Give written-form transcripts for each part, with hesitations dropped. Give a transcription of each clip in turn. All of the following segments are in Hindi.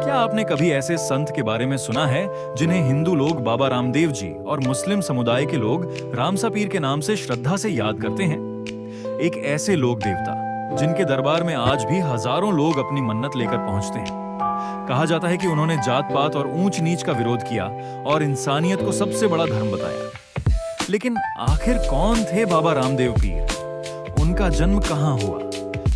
क्या आपने कभी ऐसे संत के बारे में सुना है जिन्हें हिंदू लोग बाबा रामदेव जी और मुस्लिम समुदाय के लोग रामसा पीर के नाम से श्रद्धा से याद करते हैं? एक ऐसे लोक देवता जिनके दरबार में आज भी हजारों लोग अपनी मन्नत लेकर पहुंचते हैं। कहा जाता है कि उन्होंने जात पात और ऊंच नीच का विरोध किया और इंसानियत को सबसे बड़ा धर्म बताया। लेकिन आखिर कौन थे बाबा रामदेव पीर? उनका जन्म कहां हुआ?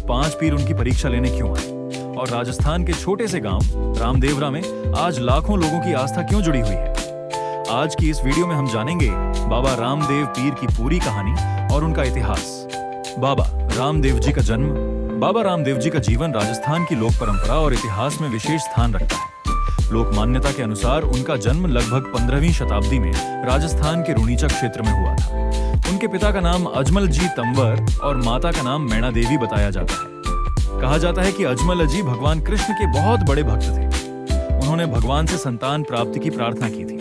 5 पीर उनकी परीक्षा लेने क्यों आए? और राजस्थान के छोटे से गांव रामदेवरा में आज लाखों लोगों की आस्था क्यों जुड़ी हुई है? आज की इस वीडियो में हम जानेंगे बाबा रामदेव पीर की पूरी कहानी और उनका इतिहास। बाबा रामदेव जी का जन्म। बाबा रामदेव जी का जीवन राजस्थान की लोक परंपरा और इतिहास में विशेष स्थान रखता है। लोक मान्यता के अनुसार उनका जन्म लगभग 15वीं शताब्दी में राजस्थान के रुणीचा क्षेत्र में हुआ था। उनके पिता का नाम अजमल जी तंवर और माता का नाम मैणा देवी बताया जाता है। कहा जाता है कि अजमल जी भगवान कृष्ण के बहुत बड़े भक्त थे। उन्होंने भगवान से संतान प्राप्ति की प्रार्थना की थी।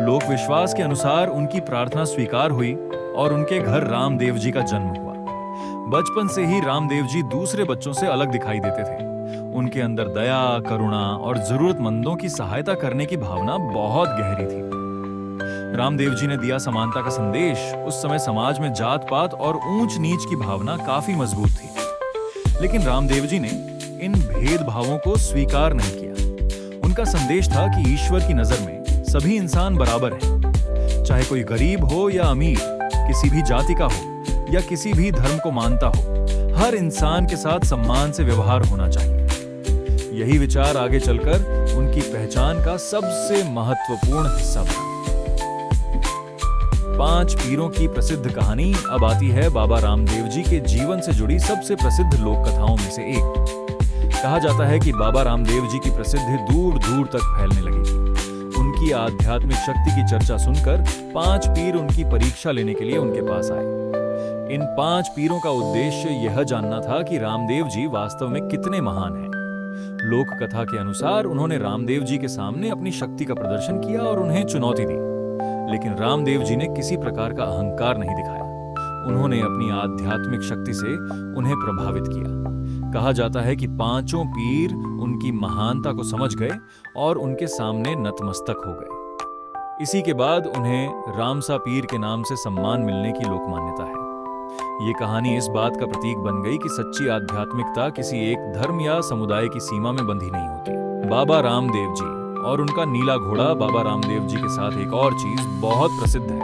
लोक विश्वास के अनुसार उनकी प्रार्थना स्वीकार हुई और उनके घर रामदेव जी का जन्म हुआ। बचपन से ही रामदेव जी दूसरे बच्चों से अलग दिखाई देते थे। उनके अंदर दया, करुणा और जरूरतमंदों की सहायता करने की भावना बहुत गहरी थी। रामदेव जी ने दिया समानता का संदेश। उस समय समाज में जात पात और ऊंच नीच की भावना काफी मजबूत थी। लेकिन रामदेव जी ने इन भेदभावों को स्वीकार नहीं किया। उनका संदेश था कि ईश्वर की नजर में सभी इंसान बराबर हैं। चाहे कोई गरीब हो या अमीर, किसी भी जाति का हो या किसी भी धर्म को मानता हो, हर इंसान के साथ सम्मान से व्यवहार होना चाहिए। यही विचार आगे चलकर उनकी पहचान का सबसे महत्वपूर्ण हिस्सा बना। 5 पीरों की प्रसिद्ध कहानी अब आती है बाबा रामदेव जी के जीवन से जुड़ी सबसे प्रसिद्ध लोक कथाओं में से एक। कहा जाता है कि बाबा रामदेव जी की प्रसिद्धि दूर दूर तक फैलने लगी थी। उनकी आध्यात्मिक शक्ति की चर्चा सुनकर 5 पीर उनकी परीक्षा लेने के लिए उनके पास आए। इन 5 पीरों का उद्देश्य यह जानना था कि रामदेव जी वास्तव में कितने महान हैं। लोक कथा के अनुसार उन्होंने रामदेव जी के सामने अपनी शक्ति का प्रदर्शन किया और उन्हें चुनौती दी। लेकिन रामदेव जी ने किसी प्रकार का अहंकार नहीं दिखाया। उन्होंने अपनी आध्यात्मिक शक्ति से उन्हें प्रभावित किया। कहा जाता है कि 5 पीर उनकी महानता को समझ गए और उनके सामने नतमस्तक हो गए। इसी के बाद उन्हें रामसा पीर के नाम से सम्मान मिलने की लोक मान्यता है। ये कहानी इस बात का प्रतीक बन गई कि सच्ची आध्यात्मिकता किसी एक धर्म या समुदाय की सीमा में बंधी नहीं होती। बाबा रामदेव जी और उनका नीला घोड़ा। बाबा रामदेव जी के साथ एक और चीज बहुत प्रसिद्ध है,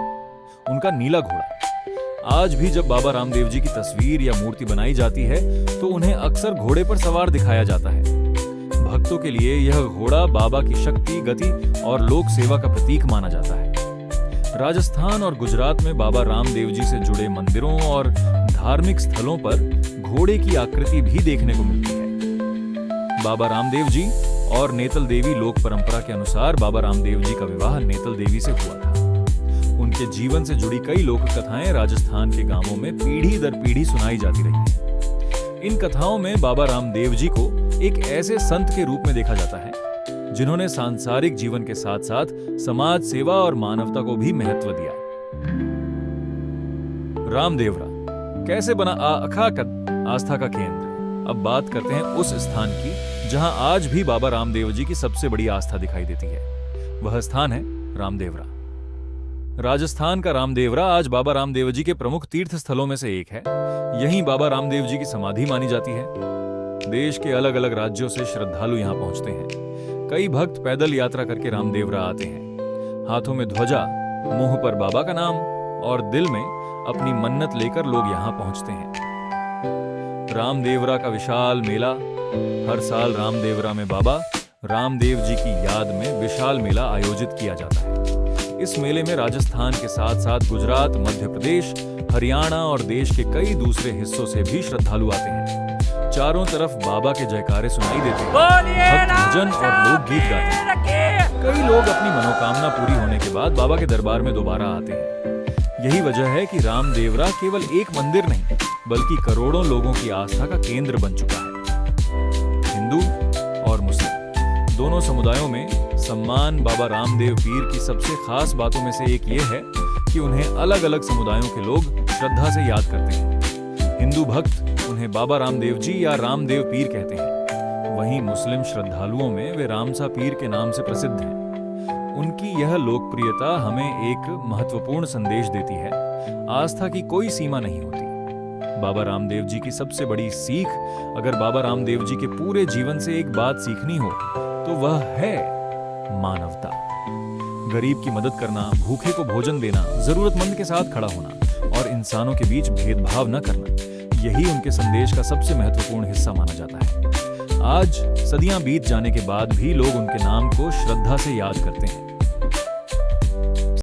उनका नीला घोड़ा। आज भी जब बाबा रामदेव जी की तस्वीर या मूर्ति बनाई जाती है तो उन्हें अक्सर घोड़े पर सवार दिखाया जाता है। भक्तों के लिए यह घोड़ा बाबा की शक्ति, गति और लोक सेवा का प्रतीक माना जाता है। राजस्थान और गुजरात में बाबा रामदेव जी से जुड़े मंदिरों और धार्मिक स्थलों पर घोड़े की आकृति भी देखने को मिलती है। बाबा रामदेव जी और नेतल देवी लोक परंपरा के अनुसार बाबा रामदेव जी का विवाह नेतल देवी से हुआ था। उनके जीवन से जुड़ी कई लोक कथाएं राजस्थान के गांवों में पीढ़ी दर पीढ़ी सुनाई जाती रही हैं। इन कथाओं में बाबा रामदेव जी को एक ऐसे संत के रूप में देखा जाता है जिन्होंने सांसारिक जीवन के साथ साथ समाज सेवा और मानवता को भी महत्व दिया। रामदेवरा कैसे बना अखाक आस्था का केंद्र? अब बात करते हैं उस स्थान की जहां आज भी बाबा रामदेव जी की सबसे बड़ी आस्था दिखाई देती है। वह स्थान है रामदेवरा। राजस्थान का रामदेवरा आज बाबा रामदेव जी के प्रमुख तीर्थ स्थलों में से एक है। यहीं बाबा रामदेव जी की समाधि मानी जाती है। देश के अलग अलग राज्यों से श्रद्धालु यहां पहुंचते हैं। कई भक्त पैदल यात्रा करके रामदेवरा आते हैं। हाथों में ध्वजा, मुंह पर बाबा का नाम और दिल में अपनी मन्नत लेकर लोग यहां पहुंचते हैं। रामदेवरा का विशाल मेला। हर साल रामदेवरा में बाबा रामदेव जी की याद में विशाल मेला आयोजित किया जाता है। इस मेले में राजस्थान के साथ साथ गुजरात, मध्य प्रदेश, हरियाणा और देश के कई दूसरे हिस्सों से भी श्रद्धालु आते हैं। चारों तरफ बाबा के जयकारे सुनाई देते हैं। भक्त भजन और लोकगीत गाते हैं। कई लोग अपनी मनोकामना पूरी होने के बाद बाबा के दरबार में दोबारा आते हैं। यही वजह है कि रामदेवरा केवल एक मंदिर नहीं बल्कि करोड़ों लोगों की आस्था का केंद्र बन चुका है। हिंदू और मुस्लिम दोनों समुदायों में सम्मान बाबा रामदेव पीर की सबसे खास बातों में से एक ये है कि उन्हें अलग अलग समुदायों के लोग श्रद्धा से याद करते हैं। हिंदू भक्त उन्हें बाबा रामदेव जी या रामदेव पीर कहते हैं, वहीं मुस्लिम श्रद्धालुओं में वे रामसा पीर के नाम से प्रसिद्ध हैं। उनकी यह लोकप्रियता हमें एक महत्वपूर्ण संदेश देती है, आस्था की कोई सीमा नहीं होती। बाबा रामदेव जी की सबसे बड़ी सीख, अगर बाबा रामदेव जी के पूरे जीवन से एक बात सीखनी हो तो वह है मानवता। गरीब की मदद करना, भूखे को भोजन देना, जरूरतमंद के साथ खड़ा होना और इंसानों के बीच भेदभाव न करना, यही उनके संदेश का सबसे महत्वपूर्ण हिस्सा माना जाता है। आज सदियां बीत जाने के बाद भी लोग उनके नाम को श्रद्धा से याद करते हैं।